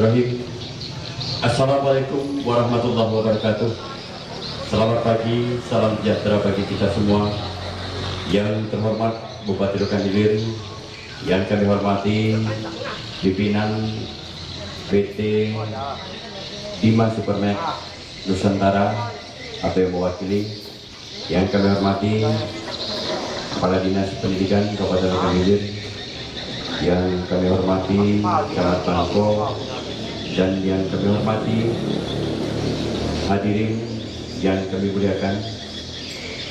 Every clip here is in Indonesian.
Bismillahirrahmanirrahim. Assalamualaikum warahmatullahi wabarakatuh. Selamat pagi, salam sejahtera bagi kita semua. Yang terhormat Bupati Rokan Hilir, yang kami hormati pimpinan PT Bima Supermed Nusantara atau yang mewakili, yang kami hormati Kepala Dinas Pendidikan Kabupaten Rokan Hilir, yang kami hormati Camat Bangko, dan yang kami hormati hadirin yang kami muliakan.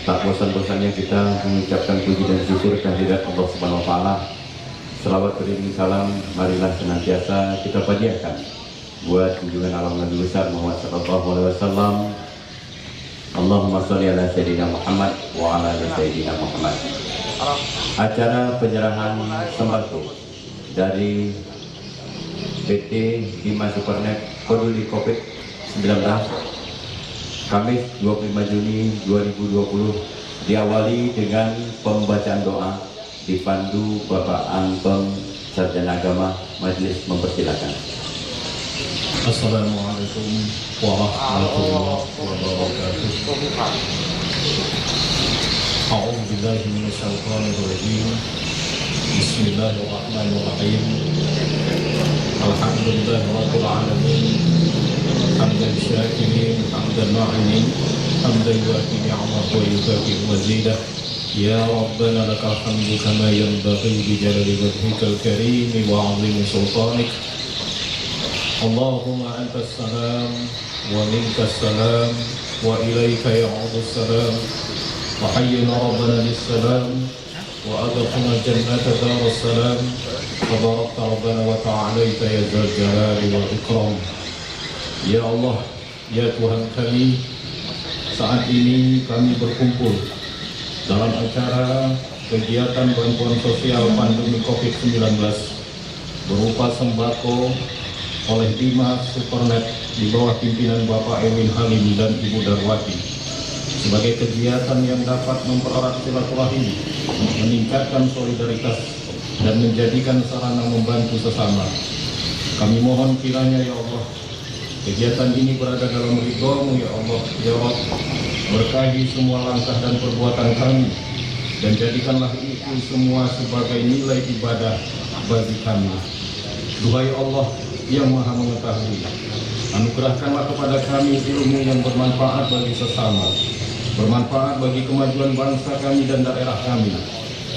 Tak bosan-bosannya kita mengucapkan puji dan syukur kehadirat Allah Subhanahu wa taala. Selawat beriring salam marilah senantiasa kita panjatkan buat junjungan alam Nabi besar Muhammad sallallahu alaihi wasallam. Allahumma sholli ala sayyidina Muhammad wa ala ali sayyidina Muhammad. Acara penyerahan sembako dari PT Bima Supermed Peduli COVID-19 Kamis 25 Juni 2020 diawali dengan pembacaan doa dipandu Bapak Anton Sarjana Agama. Majelis mempersilakan. Assalamualaikum warahmatullahi wabarakatuh. A'udzu billahi minasyaitonir rajim. Bismillahirrahmanirrahim. Alhamdulillahirabbil alamin. Hamdan syakirin, hamdan na'imin, hamdan yuafi ni'amahu wa yukafi mazidah. Ya Rabbana lakal hamdu kama yanbaghi bi jalali wajhikal karim wa 'azimi sultanik. Allahumma antas salam wa minkas salam wa ilaika ya'udus salam. Wa hayyina rabbana lis-salam wa adkhilna jannata darus salam. Tabarakta rabbana wa ta'alaita ya dzal jalali wal ikram. Ya Allah, ya Tuhan kami, saat ini kami berkumpul dalam acara kegiatan bantuan sosial pandemi COVID-19 berupa sembako oleh Bima Supermed di bawah pimpinan Bapak Erwin Halim dan Ibu Darwati sebagai kegiatan yang dapat mempererat silaturahim, meningkatkan solidaritas, dan menjadikan sarana membantu sesama. Kami mohon kiranya ya Allah, kegiatan ini berada dalam ridho-Mu ya Allah, ya Rabb. Berkahi semua langkah dan perbuatan kami, dan jadikanlah itu semua sebagai nilai ibadah bagi kami. Duhai Allah yang Maha Mengetahui, anugerahkanlah kepada kami ilmu yang bermanfaat bagi sesama, bermanfaat bagi kemajuan bangsa kami dan daerah kami,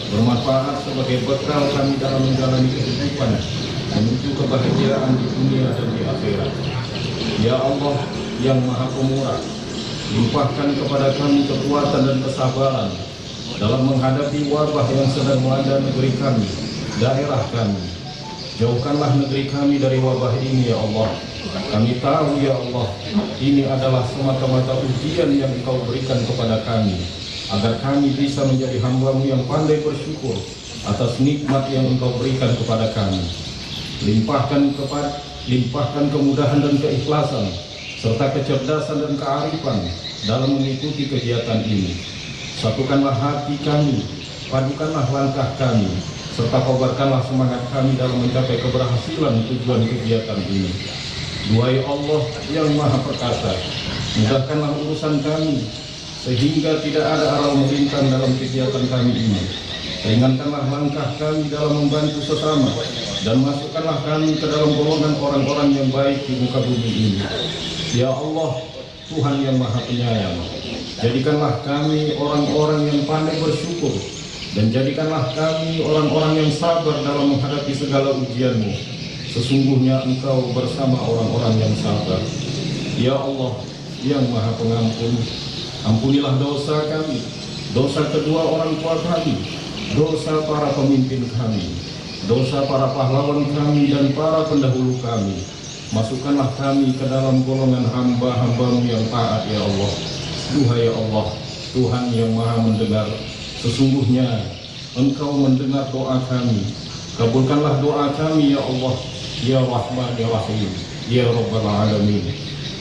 bermanfaat sebagai bekal kami dalam menjalani kehidupan menuju kebahagiaan di dunia dan di akhirat. Ya Allah yang Maha Pemurah, limpahkan kepada kami kekuatan dan kesabaran dalam menghadapi wabah yang sedang melanda negeri kami, daerah kami. Jauhkanlah negeri kami dari wabah ini ya Allah. Kami tahu ya Allah, ini adalah semata-mata ujian yang Engkau berikan kepada kami, agar kami bisa menjadi hamba-Mu yang pandai bersyukur atas nikmat yang Engkau berikan kepada kami. Limpahkan kemudahan dan keikhlasan, serta kecerdasan dan kearifan dalam mengikuti kegiatan ini. Satukanlah hati kami, padukanlah langkah kami, serta kobarkanlah semangat kami dalam mencapai keberhasilan tujuan kegiatan ini. Duhai Allah yang Maha Perkasa, mudahkanlah urusan kami, sehingga tidak ada aral melintang dalam kegiatan kami ini. Ringankanlah langkah kami dalam membantu sesama, dan masukkanlah kami ke dalam golongan orang-orang yang baik di muka bumi ini. Ya Allah, Tuhan yang Maha Penyayang, jadikanlah kami orang-orang yang pandai bersyukur, dan jadikanlah kami orang-orang yang sabar dalam menghadapi segala ujian-Mu. Sesungguhnya Engkau bersama orang-orang yang sabar. Ya Allah yang Maha Pengampun, ampunilah dosa kami, dosa kedua orang tua kami, dosa para pemimpin kami, dosa para pahlawan kami dan para pendahulu kami. Masukkanlah kami ke dalam golongan hamba-hamba-Mu yang taat ya Allah. Duhai Allah, Tuhan yang Maha Mendengar, sesungguhnya Engkau mendengar doa kami. Kabulkanlah doa kami ya Allah, ya Rahman ya Rahim, ya Rabbal Alamin.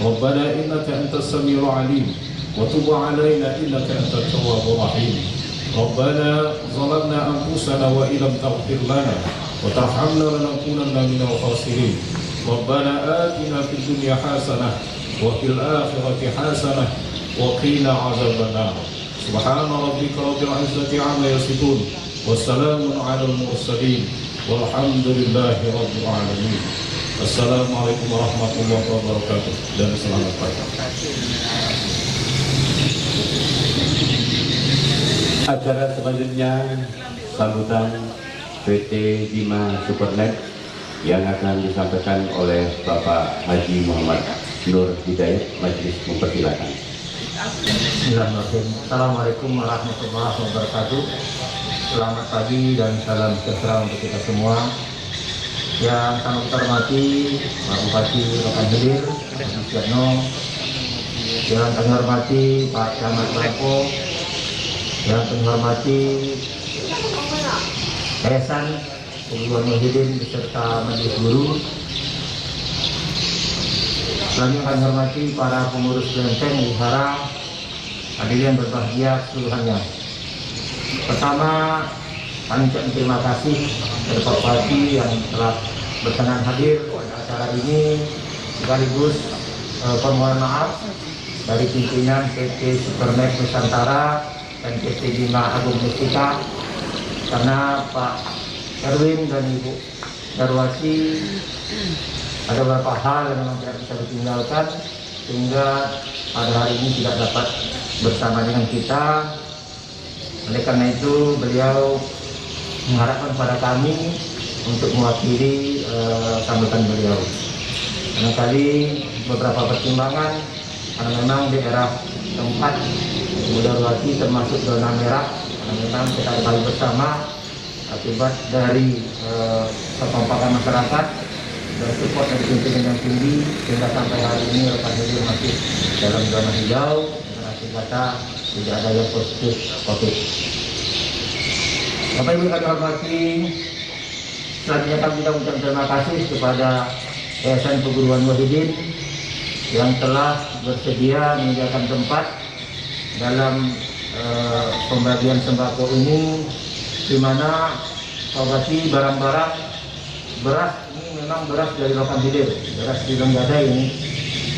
Rabbana innaka antas samiul alim, wa tub alaina innaka antat tawwabur rahim. Rabbana zalamna anfusana wa illam taghfir lana wa tarhamna lanakunanna minal khasirin. ربنا آتنا في الدنيا حسنة وفي الآخرة حسنة وقنا عذاب النار سبحان ربك رب العزة عما يصفون والسلام على المرسلين والحمد لله رب العالمين. Assalamualaikum warahmatullahi wabarakatuh dan selamat pagi. Acara selanjutnya sambutan PT Bima Supernet yang akan disampaikan oleh Bapak Haji Muhammad Nur Hidayat. Majelis mempersilakan. Bismillahirrahmanirrahim. Assalamualaikum warahmatullahi wabarakatuh. Selamat pagi dan salam sejahtera untuk kita semua. Yang sangat kita hormati Pak Bupati Rokan Hilir, Pak Susiatno, yang kami hormati Pak Camat Bangko, yang kami hormati Yayasan Perguruan Muhyiddin beserta Majelis Guru. Selanjutnya kami hormati para pengurus kelenteng wihara, hadirin berbahagia seluruhnya. Pertama, kami ucapkan terima kasih kepada Pak Bupati yang telah berkenan hadir pada acara ini, sekaligus permohonan maaf dari pimpinan PT Supernet Nusantara dan PT Bima Agung Mustika karena Pak Erwin dan Ibu Darwati ada beberapa hal yang memang tidak bisa ditinggalkan sehingga pada hari ini tidak dapat bersama dengan kita. Oleh karena itu beliau mengharapkan pada kami untuk mewakili sambutan beliau. Barangkali beberapa pertimbangan karena memang di daerah tempat Ibu Darwati termasuk zona merah, karena memang kita ketahui bersama akibat dari kekompakan masyarakat dan support dari pimpinan yang tinggi sehingga sampai hari ini Rokan Hilir masih dalam zona hijau dengan akibatnya tidak ada yang positif COVID. Bapak Ibu kami hormati, selanjutnya kami ucapkan terima kasih kepada Yayasan Perguruan Muhyiddin yang telah bersedia menyediakan tempat dalam pembagian sembako ini, di mana Bupati barang-barang beras ini memang beras dari Rokan Hilir, beras di Lenggada ini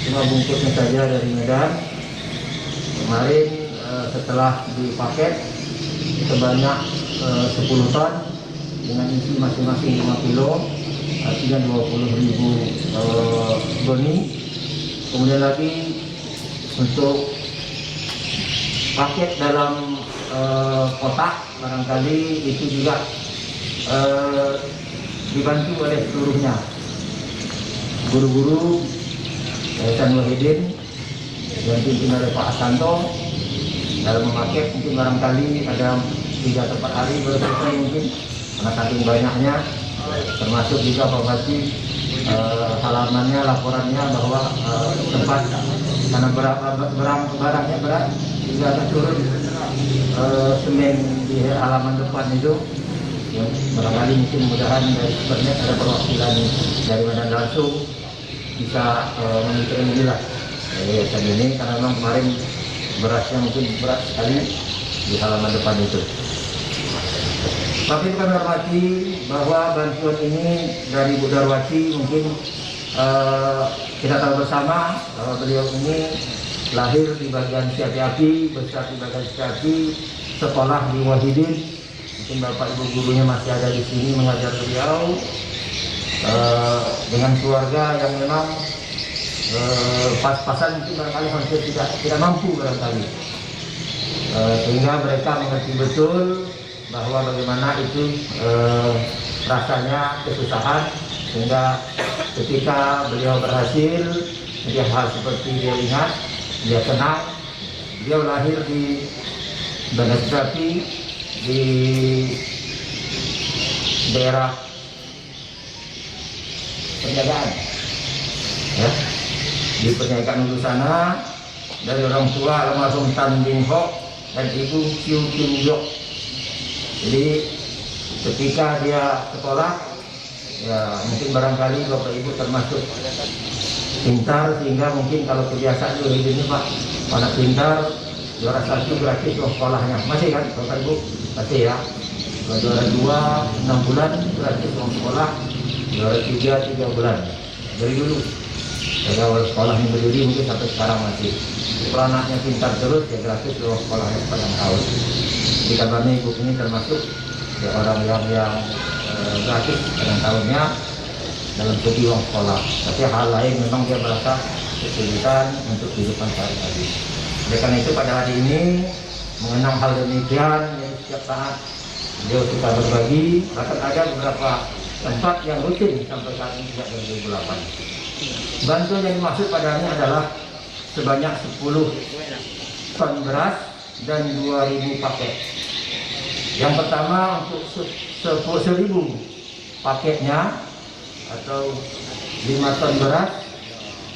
cuma bungkusnya saja dari Medan. Kemarin setelah dipaket sebanyak 10 ton dengan isi masing-masing 5 kilo, artinya 20.000 boni. Kemudian lagi untuk paket dalam kotak barangkali itu juga dibantu oleh seluruhnya guru-guru Yayasan Muhyiddin yang dipimpin oleh Pak Asanto dalam memakai mungkin barangkali ada 3 tempat hari baru selesai mungkin karena saking banyaknya, termasuk juga Pak Bupati halamannya, laporannya bahwa tempat karena barangnya berat juga ada turun semen di halaman depan itu ya, barangkali mungkin mudahan dari Supernet ada perwakilan dari Medan langsung bisa mengikuti inilah yayasan ini karena memang kemarin berasnya mungkin berat sekali di halaman depan itu. Tapi kami hormati bahwa bantuan ini dari Bu Darwati mungkin kita tahu bersama bahwa beliau ini lahir di bagian Setiapi, besar di bagian Setiapi, sekolah di Muhyiddin. Mungkin bapak ibu gurunya masih ada di sini mengajar beliau dengan keluarga yang memang pas-pasan mungkin barangkali hampir tidak mampu barangkali, sehingga mereka mengerti betul bahwa bagaimana itu rasanya kesusahan, sehingga ketika beliau berhasil dia hal seperti dia ingat, dia senang. Beliau lahir di Banasrati di daerah perniagaan ya, di perniagaan dulu sana, dari orang tua almarhum Tan Bing Hok dan ibu Chiu Kim Yok. Jadi ketika dia sekolah ya mungkin barangkali bapak ibu termasuk pintar, sehingga mungkin kalau kebiasaan dulu ini Pak, anak pintar juara 1 gratis uang sekolahnya, masih kan bapak ibu, masih ya. Juara 2 6 bulan gratis uang sekolah, juara 3 3 bulan. dari dulu. Dari awal sekolahnya berdiri mungkin sampai sekarang masih. Kalau anaknya pintar terus ya gratis lewat sekolahnya sepanjang tahun. Di kabarnya ibu ini termasuk ya, orang yang gratis sepanjang tahunnya dalam segi uang sekolah. Tapi hal lain memang dia merasa kesulitan untuk kehidupan sehari-hari. Oleh karena itu pada hari ini mengenang hal demikian, jadi setiap saat beliau suka berbagi. Bahkan ada beberapa tempat yang rutin sampai saat ini sejak 2008. Bantuan yang dimaksud padanya adalah sebanyak 10 ton beras dan 2.000 paket. Yang pertama untuk 10.000 paketnya atau 5 ton beras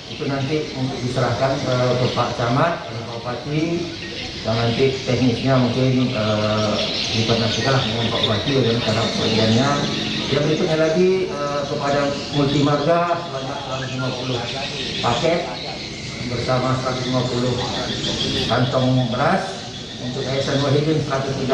itu nanti untuk diserahkan ke Pak Camat, ke Pak Bupati, dan nanti teknisnya mungkin dikoordinasikan dengan Pak Bupati dan cara pembagiannya. Yang berikutnya lagi kepada Multimarga sebanyak 150 paket bersama 150 kantong beras, untuk Yayasan Wahidin 138,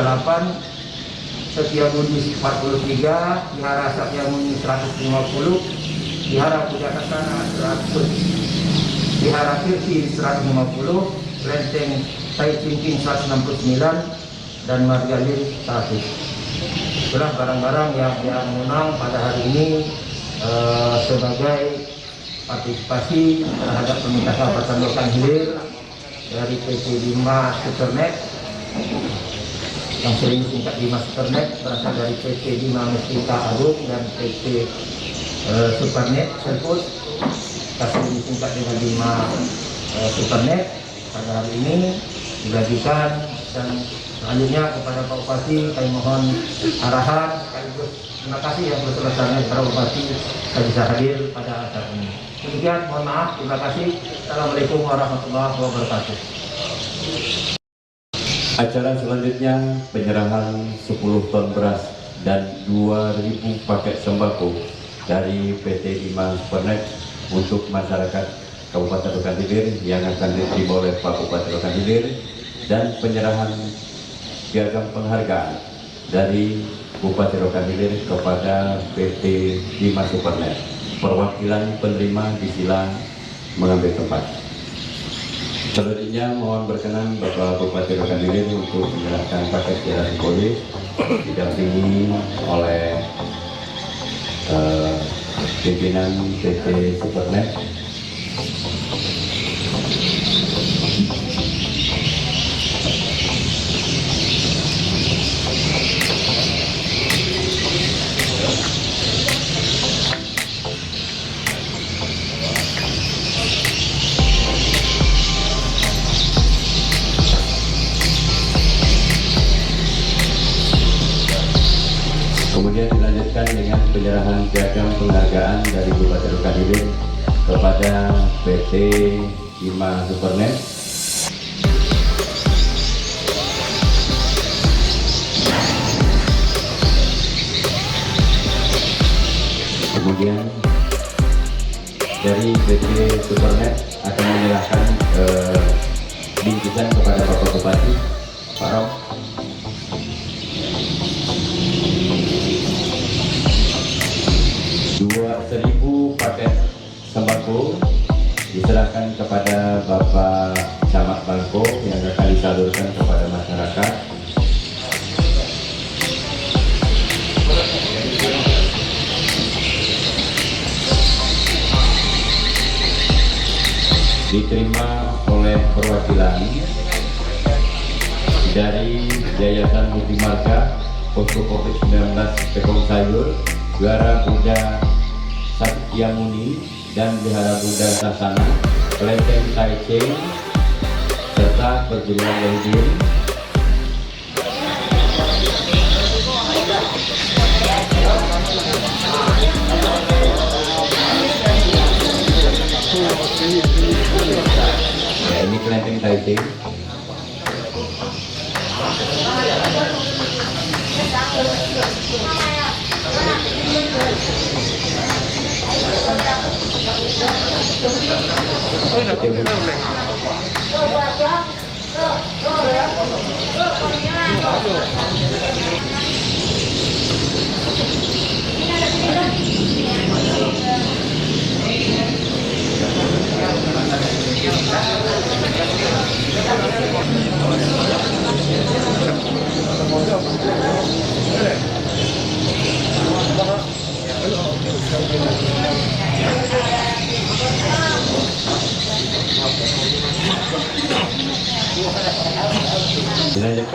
Setiabudi 43, Wihara Sakyamuni 150, Wihara Pujana Sana 100, Wihara Kirti 150, Lenteng Tai Cingking 169, dan Margalin 100. Itulah barang-barang yang menang pada hari ini sebagai partisipasi terhadap pementasan Pertandokan Hilir dari PT 5 Supernet yang sering disingkat 5 Supernet, berasal dari PT 5 Mustika Agung dan PT Supernet Serput sering disingkat dengan 5 Supernet. Pada hari ini dibagikan, dan selanjutnya kepada Pak Bupati kami mohon arahan sekaligus terima kasih yang bersama-sama para Bupati yang bisa hadir pada acara ini. Demikian, mohon maaf, terima kasih. Assalamualaikum warahmatullahi wabarakatuh. Acara selanjutnya penyerahan 10 ton beras dan 2.000 paket sembako dari PT 5 Supernet untuk masyarakat Kabupaten Rokan Hilir yang akan diterima oleh Pak Bupati Rokan Hilir, dan penyerahan piagam penghargaan dari Bupati Rokan Hilir kepada PT 5 Supernet. Perwakilan penerima disilang mengambil tempat. Selanjutnya mohon berkenan Bapak Bupati Rokan Hilir untuk menyerahkan paket piala simbolis didampingi oleh pimpinan PT Supernet. Kemudian dilanjutkan dengan penyerahan piagam penghargaan dari Bupati Rokan Hilir kepada PT 5 Supernet. Kemudian dari PT Supernet akan menyerahkan bingkisan kepada Bapak Bupati, Pak Rom. Seribu paket sembako diserahkan kepada Bapak Camat Bangko yang akan disalurkan kepada masyarakat. Diterima oleh perwakilan dari Yayasan Multimarga Posko COVID-19 Pekong Sayur, Wihara Buddha Sakyamuni dan Wihara Buddha Sasana, Kelenteng Tai Ching, serta Perguruan Wahidin. Ya, ini Kelenteng Tai Ching.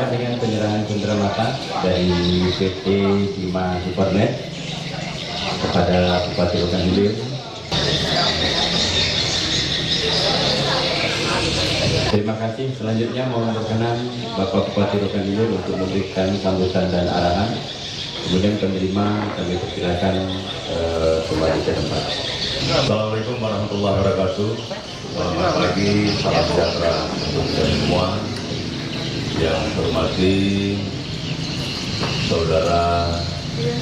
dimulaikan dengan penyerahan cenderamata dari PT Bima Supernet kepada Bupati Rokan Hilir. Terima kasih. Selanjutnya mohon berkenan Bapak Bupati Rokan Hilir untuk memberikan sambutan dan arahan. Kemudian penerima kami persilakan kembali ke tempat. Assalamualaikum warahmatullahi wabarakatuh. Selamat pagi, salam sejahtera untuk kita semua. Yang hormati saudara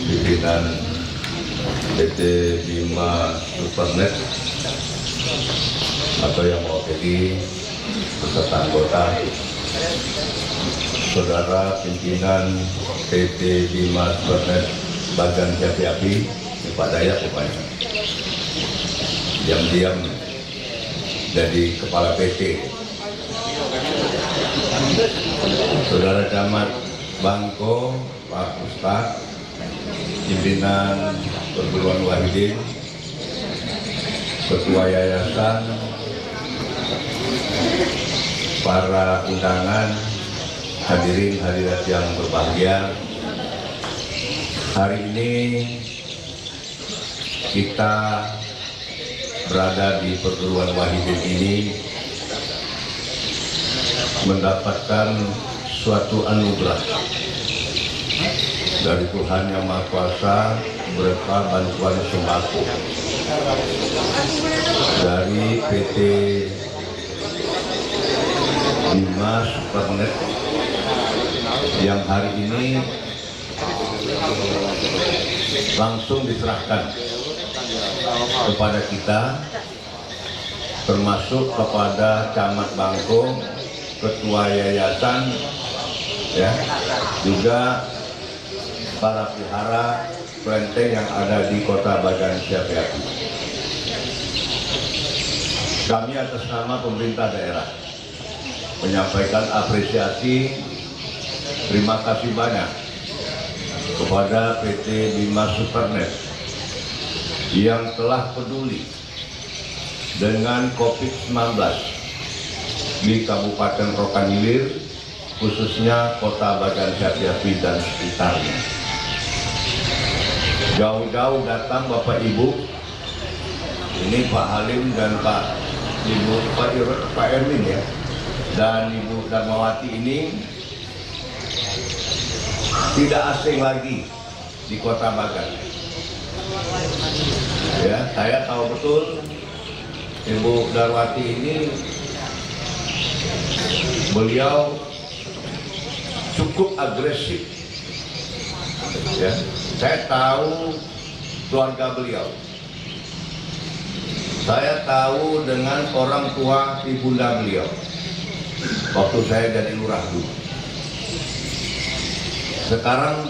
pimpinan PT Bima Supernet atau yang mewakili beserta anggota, saudara pimpinan PT Bima Supernet Bagan Api-Api, Pak Dayak rupanya, diam-diam jadi kepala PT, saudara camat Bangko, Pak Ustadz, pimpinan perguruan Wahidin, ketua yayasan, para undangan, hadirin hadirat yang berbahagia. Hari ini kita berada di perguruan Wahidin ini mendapatkan suatu anugerah dari Tuhan Yang Maha Kuasa berupa bantuan sembako dari PT Bima Supernet yang hari ini langsung diserahkan kepada kita, termasuk kepada Camat Bangko, Ketua Yayasan, ya, juga para pihara kelenteng yang ada di Kota Bagan Api-Api. Kami atas nama pemerintah daerah menyampaikan apresiasi, terima kasih banyak kepada PT Bima Supernet yang telah peduli dengan COVID-19 di Kabupaten Rokan Hilir, khususnya Kota Bagan Api-Api dan sekitarnya. Jauh-jauh datang Bapak Ibu, ini Pak Halim dan Pak Erwin ya, dan Ibu Darmawati ini tidak asing lagi di Kota Bagan. Ya, saya tahu betul Ibu Darmawati ini, beliau cukup agresif. Ya, saya tahu keluarga beliau. Saya tahu dengan orang tua ibunda beliau waktu saya jadi lurah dulu. Sekarang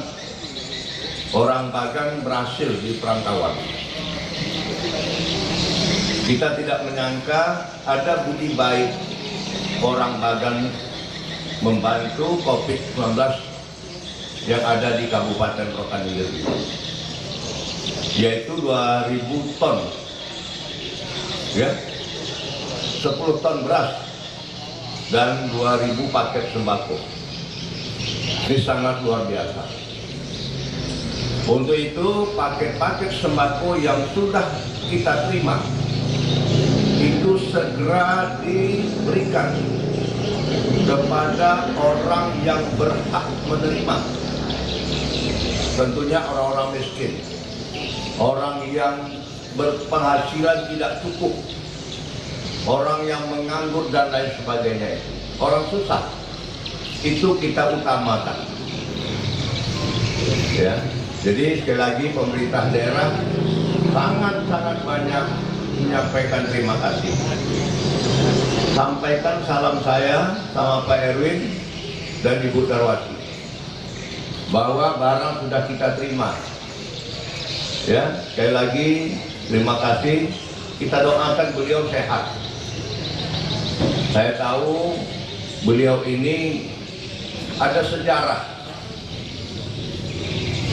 orang Bagan berhasil di perantauan. Kita tidak menyangka ada budi baik orang Bagan membantu COVID-19 yang ada di Kabupaten Rokan Hilir, yaitu 2.000 ton, ya, 10 ton beras dan 2.000 paket sembako. Ini sangat luar biasa. Untuk itu paket-paket sembako yang sudah kita terima itu segera diberikan kepada orang yang berhak menerima. Tentunya orang-orang miskin, orang yang berpenghasilan tidak cukup, orang yang menganggur dan lain sebagainya, orang susah, itu kita utamakan. Ya, jadi sekali lagi pemerintah daerah sangat-sangat banyak menyampaikan terima kasih. Sampaikan salam saya sama Pak Erwin dan Ibu Darwati bahwa barang sudah kita terima. Ya, sekali lagi terima kasih. Kita doakan beliau sehat. Saya tahu beliau ini ada sejarah.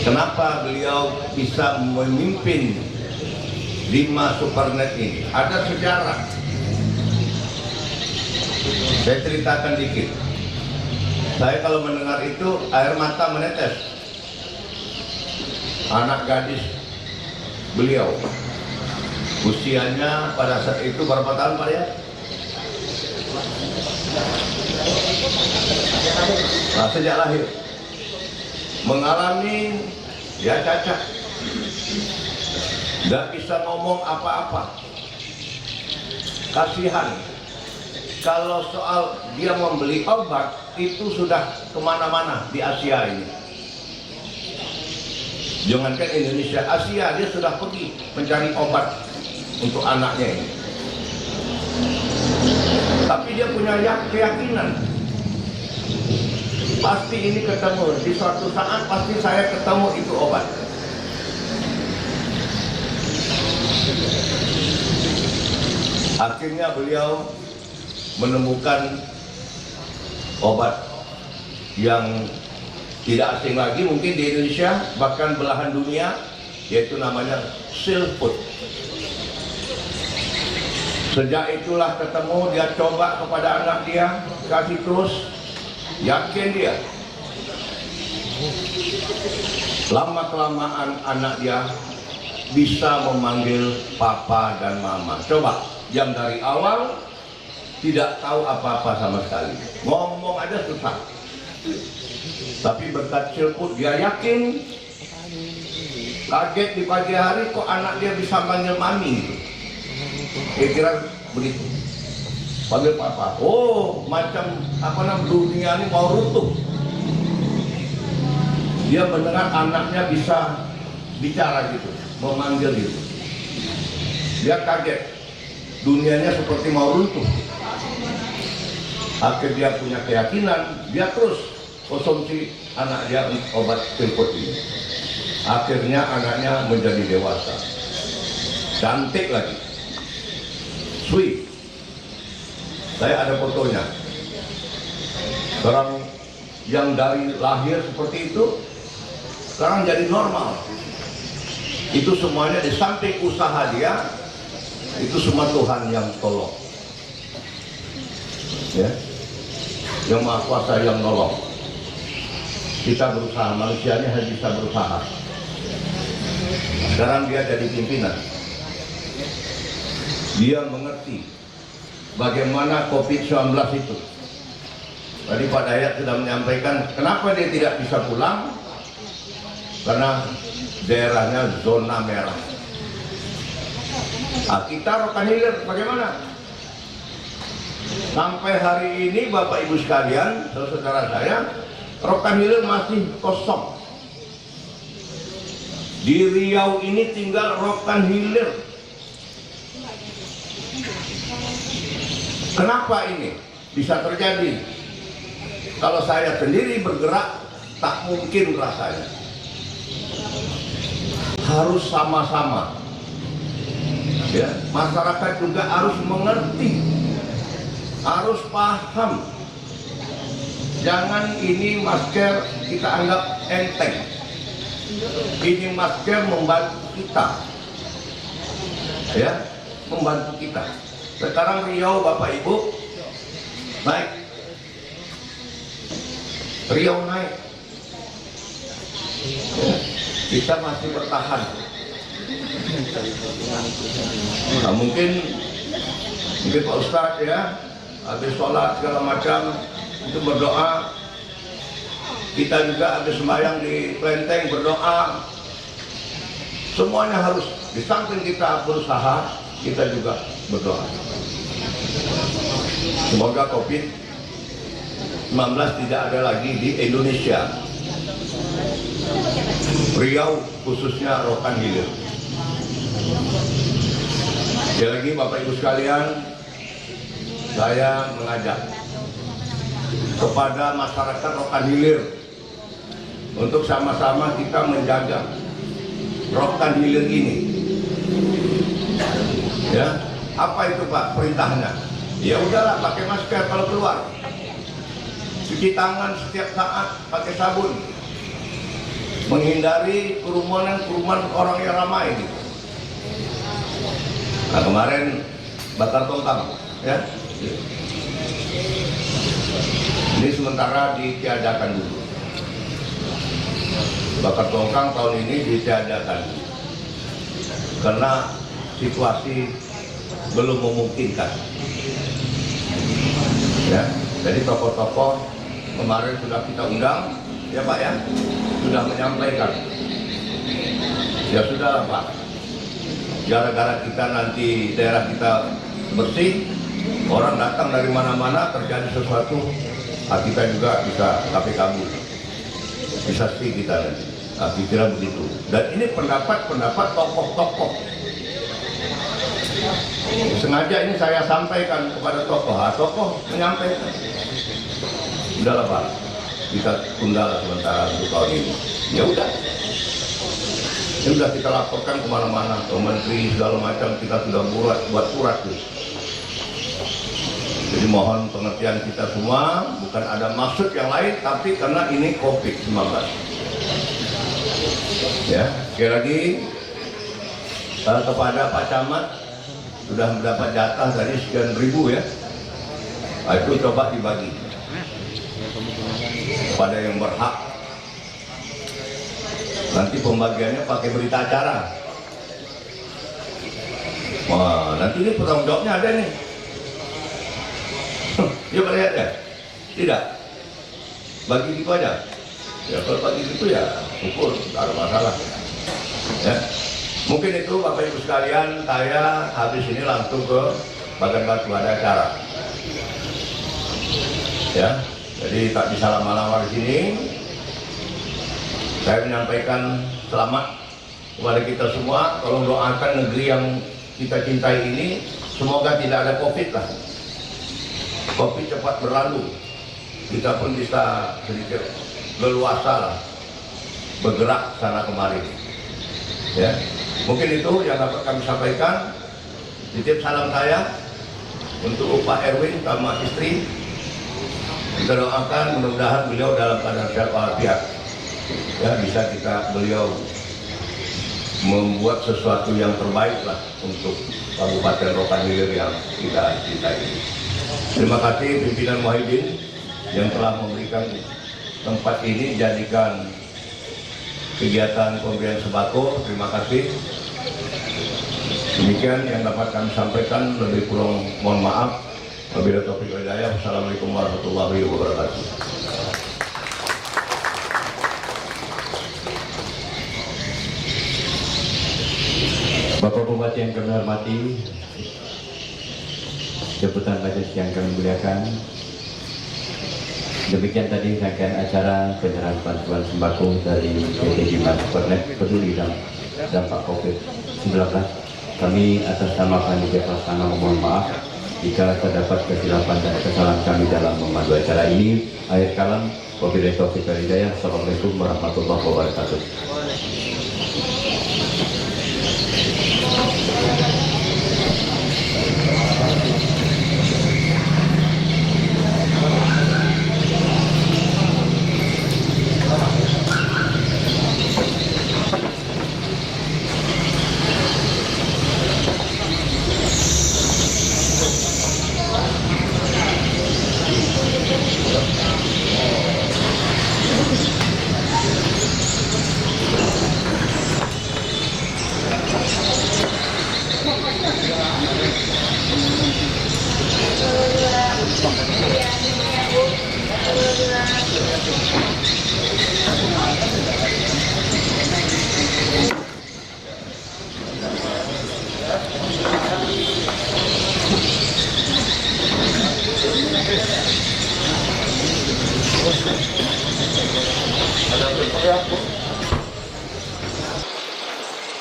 Kenapa beliau bisa memimpin Bima Supernet ini? Ada sejarah. Saya ceritakan dikit. Saya kalau mendengar itu air mata menetes. Anak gadis beliau, usianya pada saat itu berapa tahun Pak ya? Nah, sejak lahir mengalami ya cacat, nggak bisa ngomong apa-apa. Kasihan. Kalau soal dia membeli obat itu sudah kemana-mana di Asia ini. Jangankan Indonesia, Asia dia sudah pergi mencari obat untuk anaknya ini. Tapi dia punya keyakinan, pasti ini ketemu, di suatu saat pasti saya ketemu itu obat. Akhirnya beliau menemukan obat yang tidak asing lagi mungkin di Indonesia, bahkan belahan dunia, yaitu namanya Silfood. Sejak itulah ketemu, dia coba kepada anak dia, kasih terus, yakin dia. Lama-kelamaan anak dia bisa memanggil papa dan mama. Coba, yang dari awal tidak tahu apa-apa sama sekali, ngomong aja susah. Tapi berkat Silfood dia yakin. Kaget di pagi hari kok anak dia bisa manggil mami. Kira-kira begitu, panggil papa. Oh, macam apa namanya, dunia ini mau runtuh. Dia mendengar anaknya bisa bicara gitu, memanggil gitu. Dia kaget, dunianya seperti mau runtuh. Akhirnya dia punya keyakinan, dia terus konsumsi anak dia obat Silfood ini. Akhirnya anaknya menjadi dewasa, cantik lagi, sweet. Saya ada fotonya. Sekarang yang dari lahir seperti itu sekarang jadi normal. Itu semuanya di samping usaha dia, itu semua Tuhan yang tolong, ya, yang Maha Kuasa yang nolong. Kita berusaha, manusianya hanya bisa berusaha. Sekarang dia jadi pimpinan. Dia mengerti bagaimana COVID-19 itu. Tadi Pak Dayat sudah menyampaikan kenapa dia tidak bisa pulang, karena daerahnya zona merah. Nah, kita Rokan Hilir bagaimana? Sampai hari ini Bapak Ibu sekalian, saudara saya, Rokan Hilir masih kosong. Di Riau ini tinggal Rokan Hilir. Kenapa ini bisa terjadi? Kalau saya sendiri bergerak, tak mungkin rasanya. Harus sama-sama. Ya, masyarakat juga harus mengerti, harus paham. Jangan ini masker kita anggap enteng. Ini masker membantu kita, ya, membantu kita. Sekarang Riau Bapak Ibu naik, Riau naik, ya, kita masih bertahan. Nah, mungkin Pak Ustadz ya, habis sholat segala macam itu berdoa. Kita juga habis sembahyang di kelenteng berdoa. Semuanya harus, di samping kita berusaha, kita juga berdoa. Semoga COVID-19 tidak ada lagi di Indonesia, Riau khususnya Rokan Hilir. Sekali lagi Bapak Ibu sekalian, saya mengajak kepada masyarakat Rokan Hilir untuk sama-sama kita menjaga Rokan Hilir ini. Ya, apa itu Pak perintahnya? Ya udahlah, pakai masker kalau keluar, cuci tangan setiap saat pakai sabun, menghindari kerumunan orang yang ramai. Nah, kemarin bakar tongkang, ya. Ini Ini sementara ditiadakan dulu. Bakar tongkang tahun ini ditiadakan karena situasi belum memungkinkan. Ya, jadi tokoh-tokoh kemarin sudah kita undang, ya Pak ya, sudah menyampaikan. Ya sudah Pak, gara-gara kita nanti daerah kita bersih, orang datang dari mana-mana terjadi sesuatu, kita juga bisa kabur, bisa sih kita nanti. Kira begitu. Dan ini pendapat tokoh-tokoh. Sengaja ini saya sampaikan kepada tokoh. Tokoh menyampaikan. Udahlah Pak, kita tunda sementara untuk tahun ini. Ya udah. Ini sudah kita laporkan kemana-mana, ke menteri segala macam, kita sudah buat surat tuh. Jadi mohon pengertian kita semua, bukan ada maksud yang lain, tapi karena ini COVID-19. Ya, sekali lagi kepada Pak Camat sudah mendapat jatah dari sekian ribu ya. Itu coba dibagi kepada yang berhak. Nanti pembagiannya pakai berita acara. Wah, nanti ini penanggung jawabnya ada nih. Coba lihat ya. Tidak. Bagi gitu aja. Ya kalau bagi gitu ya syukur, tidak ada masalah. Ya. Mungkin itu Bapak Ibu sekalian, saya habis ini langsung ke bagian batu ada acara. Ya, jadi tak bisa lama-lama di sini. Saya menyampaikan selamat kepada kita semua. Tolong doakan negeri yang kita cintai ini, semoga tidak ada COVID lah. COVID cepat berlalu. Kita pun bisa sedikit leluasa lah, bergerak sana kemari. Ya, mungkin itu yang dapat kami sampaikan. Titip salam saya untuk Pak Erwin sama istri. Kita doakan mudah-mudahan beliau dalam keadaan sehat walafiat. Ya, bisa beliau membuat sesuatu yang terbaik lah untuk Kabupaten Rokan Hilir yang kita cintai. Terima kasih pimpinan Muhyiddin yang telah memberikan tempat ini jadikan kegiatan pemberian sembako. Terima kasih. Demikian yang dapat kami sampaikan, lebih kurang mohon maaf. Wabillahi taufiq wal hidayah. Wassalamualaikum warahmatullahi wabarakatuh. Bapak Bupati yang kami hormati, jabatan majelis yang kami muliakan, demikian tadi rangkaian acara penyerahan bantuan sembako dari PT Bima Supernet peduli dampak COVID-19. Kami atas nama panitia pelaksana mohon maaf jika terdapat kesilapan dan kesalahan kami dalam memandu acara ini. Akhir kalam, wabillahi taufiq wal hidayah. Assalamualaikum warahmatullahi wabarakatuh.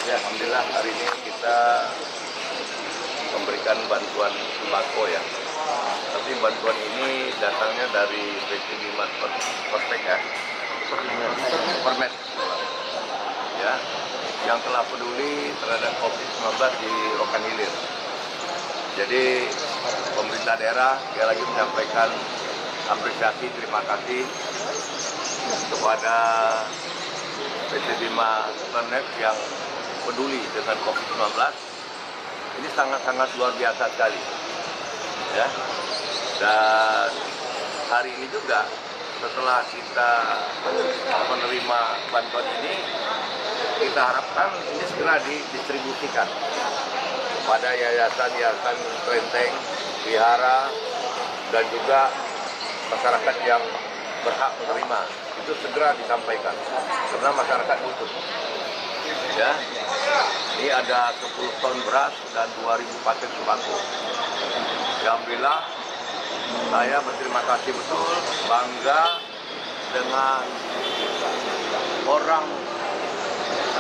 Ya, alhamdulillah hari ini kita memberikan bantuan sembako ya. Tapi bantuan ini datangnya dari PT Bima Supernet ya. Supernet. Ya, yang telah peduli terhadap COVID-19 di Rokan Hilir. Jadi pemerintah daerah sekali lagi menyampaikan apresiasi, terima kasih kepada PT Bima Supernet yang peduli dengan COVID-19. Ini sangat-sangat luar biasa sekali, ya. Dan hari ini juga setelah kita menerima bantuan ini, kita harapkan ini segera didistribusikan kepada yayasan-yayasan kelenteng, wihara, dan juga masyarakat yang berhak menerima. Itu segera disampaikan karena masyarakat butuh. Ya, ini ada 10 ton beras dan 2.000 paket sembako. Ya, alhamdulillah, saya berterima kasih betul, bangga dengan orang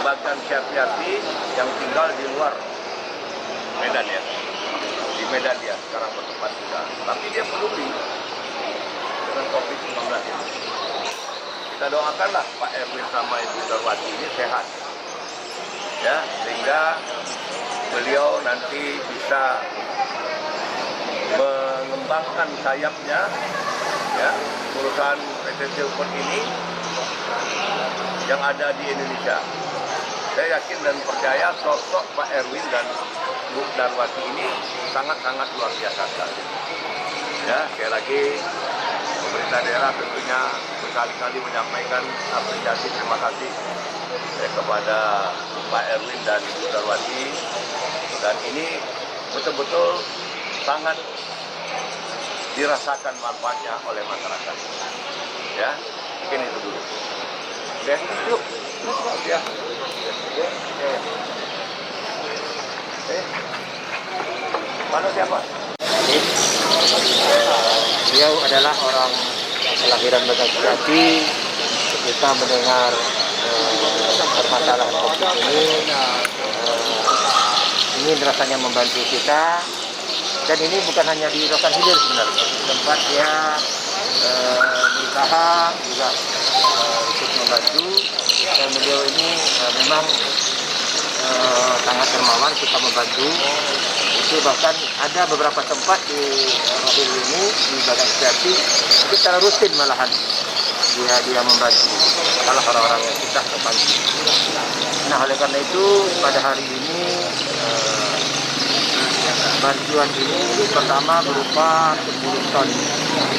bagian Syariati yang tinggal di luar Medan ya. Di Medan dia sekarang bertempat juga. Tapi dia peduli dengan COVID-19 ini. Kita doakanlah Pak Erwin sama Ibu Darwati ini sehat. Ya, sehingga beliau nanti bisa mengembangkan sayapnya, ya, perusahaan PT Silpon ini yang ada di Indonesia. Saya yakin dan percaya sosok Pak Erwin dan Bu Darwati ini sangat-sangat luar biasa sekali. Ya, sekali lagi pemerintah daerah tentunya berkali-kali menyampaikan apresiasi terima kasih kepada Pak Erwin dan Bu Darwati, dan ini betul-betul sangat dirasakan manfaatnya oleh masyarakat. Ya, mungkin itu dulu. Oke, yuk. Ya. Mana siapa? Beliau adalah orang kelahiran Bekasi. Kita mendengar permasalahan COVID ini, ingin rasanya membantu kita. Dan ini bukan hanya di Rokan Hilir sebenarnya, tempat dia berusaha juga untuk membantu. Dan beliau ini memang sangat dermawan, suka membantu. Itu bahkan ada beberapa tempat di Rohil ini, di Badan Kreatif, itu secara rutin malahan dia membantu kalau orang-orang yang susah terbantu. Nah, oleh karena itu pada hari ini bantuan ini pertama berupa 10 ton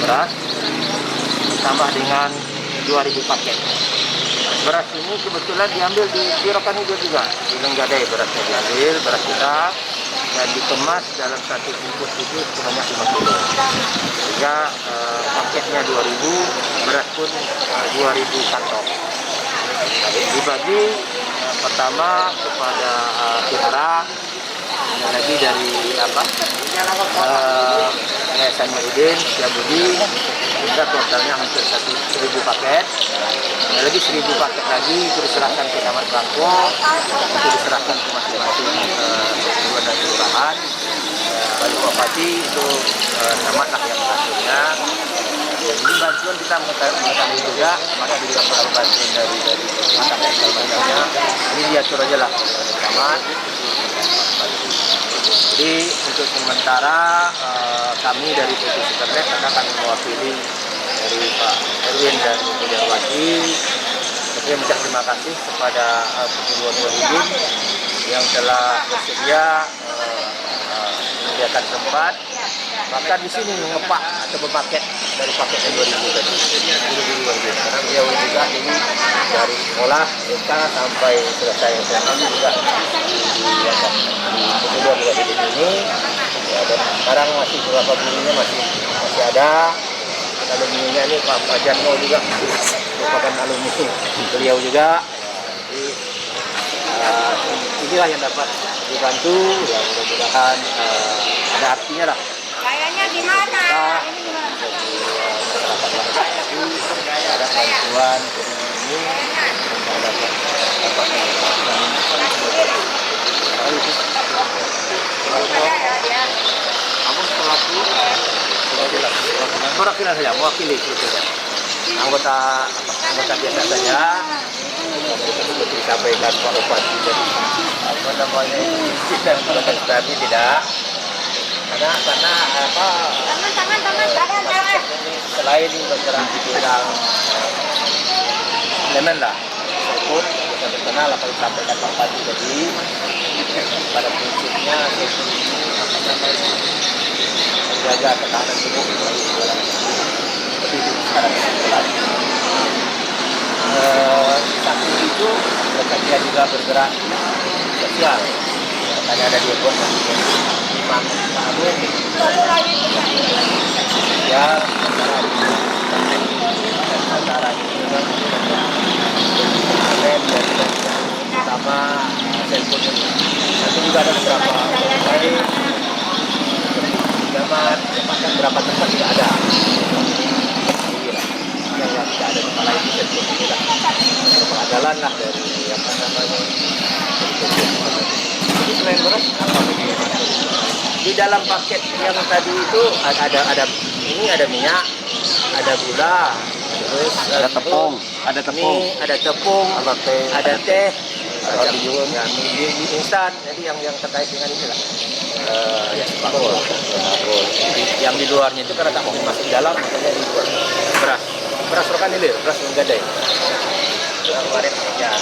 beras ditambah dengan 2.000 paket. Beras ini kebetulan diambil di Rokan Hilir juga, di Lenggadai berasnya diambil, beras kita, dan dikemas dalam satu bungkus itu sebanyak 5 kilo. Sehingga paketnya 2.000, beras pun 2.000 kantong. Dibagi pertama kepada Kira, lagi dari Yayasan Muhyiddin, Syabudi, hingga totalnya hampir 1.000 paket. Lagi 1.000 paket lagi itu diserahkan ke Camat Bangko, itu diserahkan ke masing-masing ketua dan kelurahan. Lalu Bupati itu camat lah yang mengaturnya. Dan ini bantuan kita mengetahui juga, mana juga perlu bantuan dari masyarakat. Ini diatur aja lah oleh camat. Jadi untuk sementara kami dari PT Supernet akan mewakili dari Pak Erwin dan Bu Darwati. Saya mengucapkan terima kasih kepada Ketua Muhyiddin yang telah bersedia menyediakan tempat. Bahkan di sini ngepak atau berpaket dari paket yang 2.000 tadi. Karena beliau juga ini dari sekolah TK sampai selesai SMA juga kedua ini. Ya, dan sekarang masih beberapa gurunya masih ada. Alumninya ini Pak Fajarno juga merupakan alumni beliau juga. Jadi inilah yang dapat dibantu, ya mudah-mudahan ada artinya lah. Kayaknya gimana? Ini gimana? Ada bantuan ini, perwakilan saja, mewakili sebetulnya. Anggota biasa saja. Seperti disampaikan Pak Bupati dan apa namanya dan kami tidak. Karena selain bergerak di bidang elemen lah, pun kita berkenal apa yang disampaikan Pak Bupati tadi. Pada prinsipnya menjaga ketahanan tubuh itu sekarang. Samping itu mereka dia juga bergerak sosial. Makanya ada di ekor Imam Agung ya antara itu sama telepon nanti juga ada beberapa lain zaman beberapa tempat tidak ada yang tidak ada tempat lain itu telepon tidak pengadalan lah dari apa namanya jadi selain beras apa lagi di dalam paket yang tadi itu ada ini ada minyak ada gula terus ada tepung ada tepung ada teh ada ya, mie instan jadi yang terkait dengan ini lah ya sembako yang di luarnya itu karena tak mungkin masuk dalam makanya di luar beras rokan hilir beras gadai kemarin ya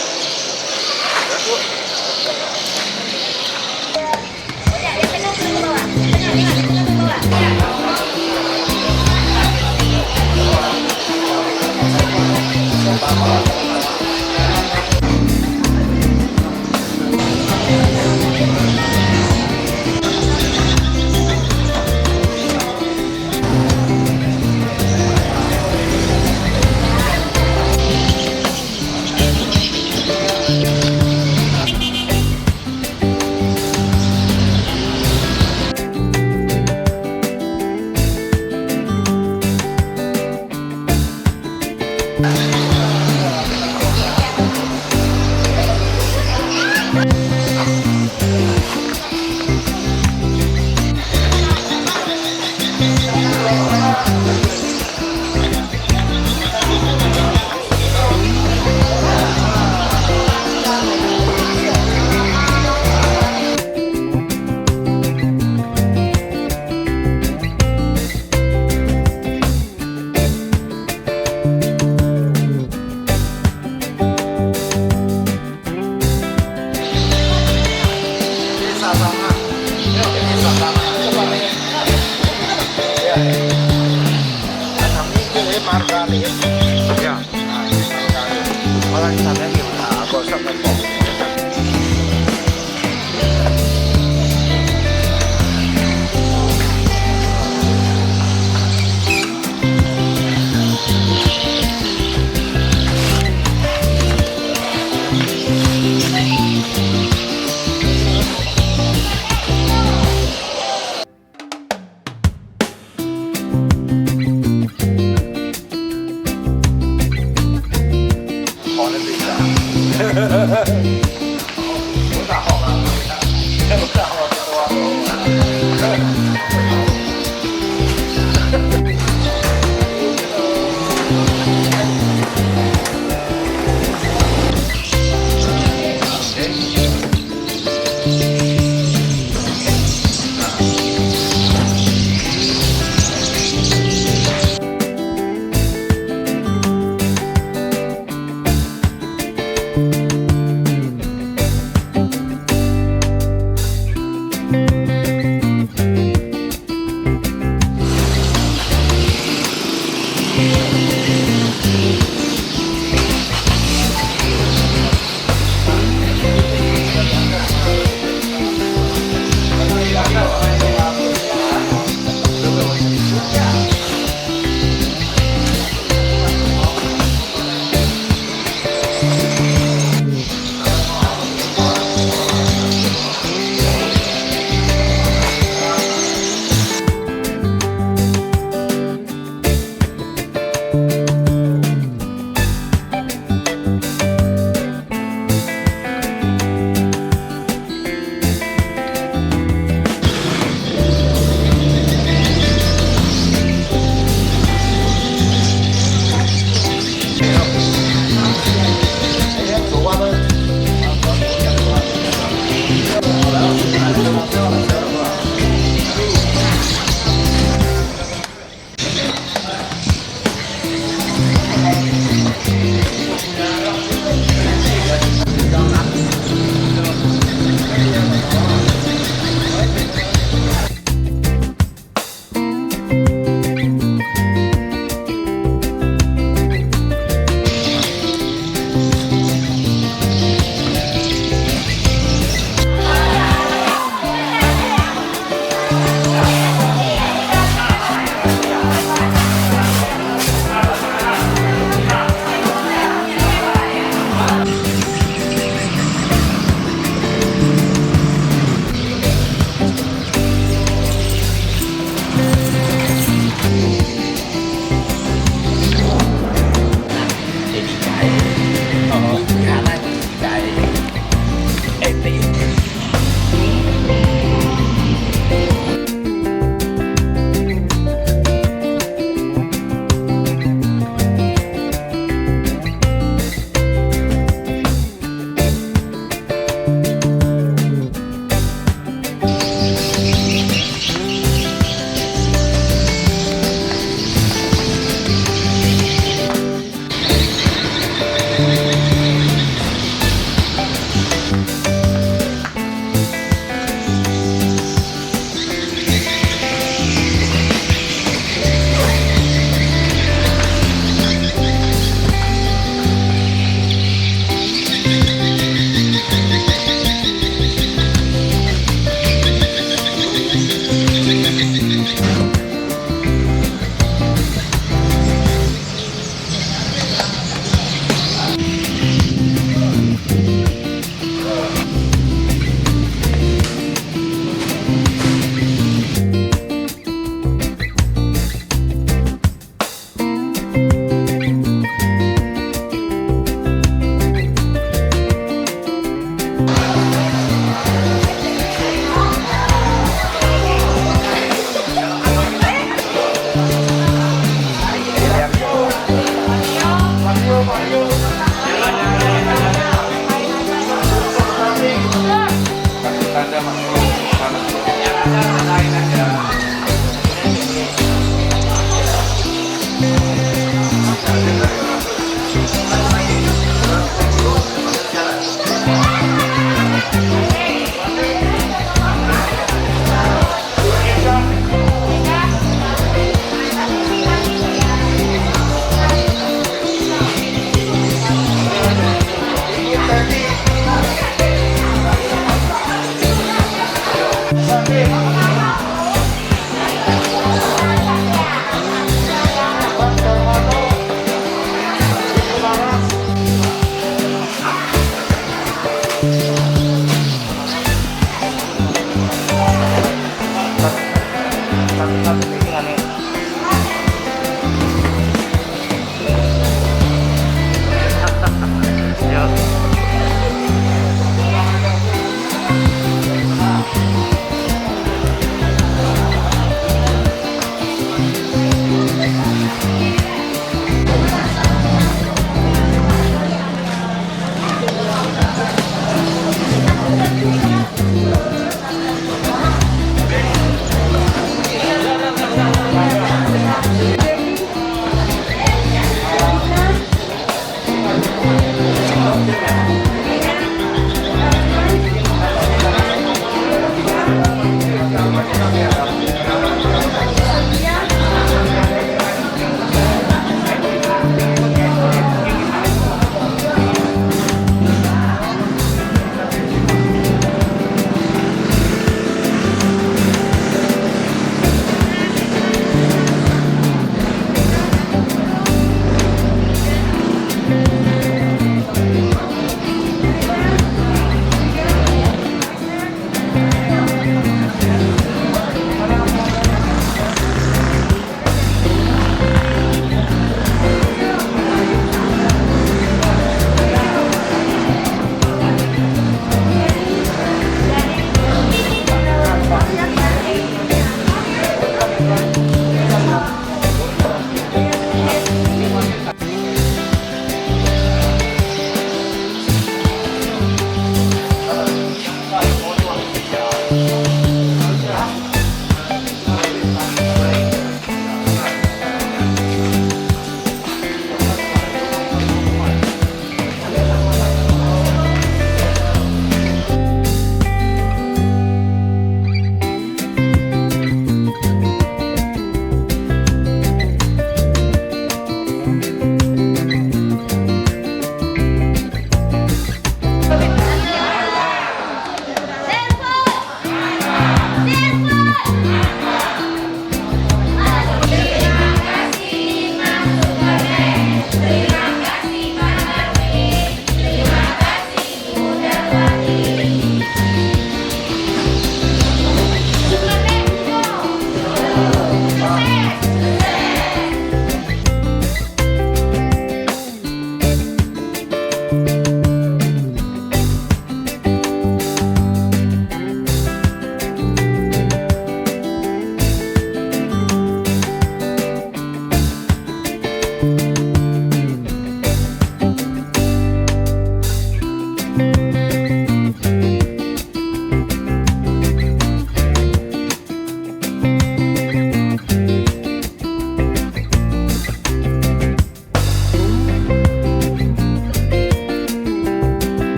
Thank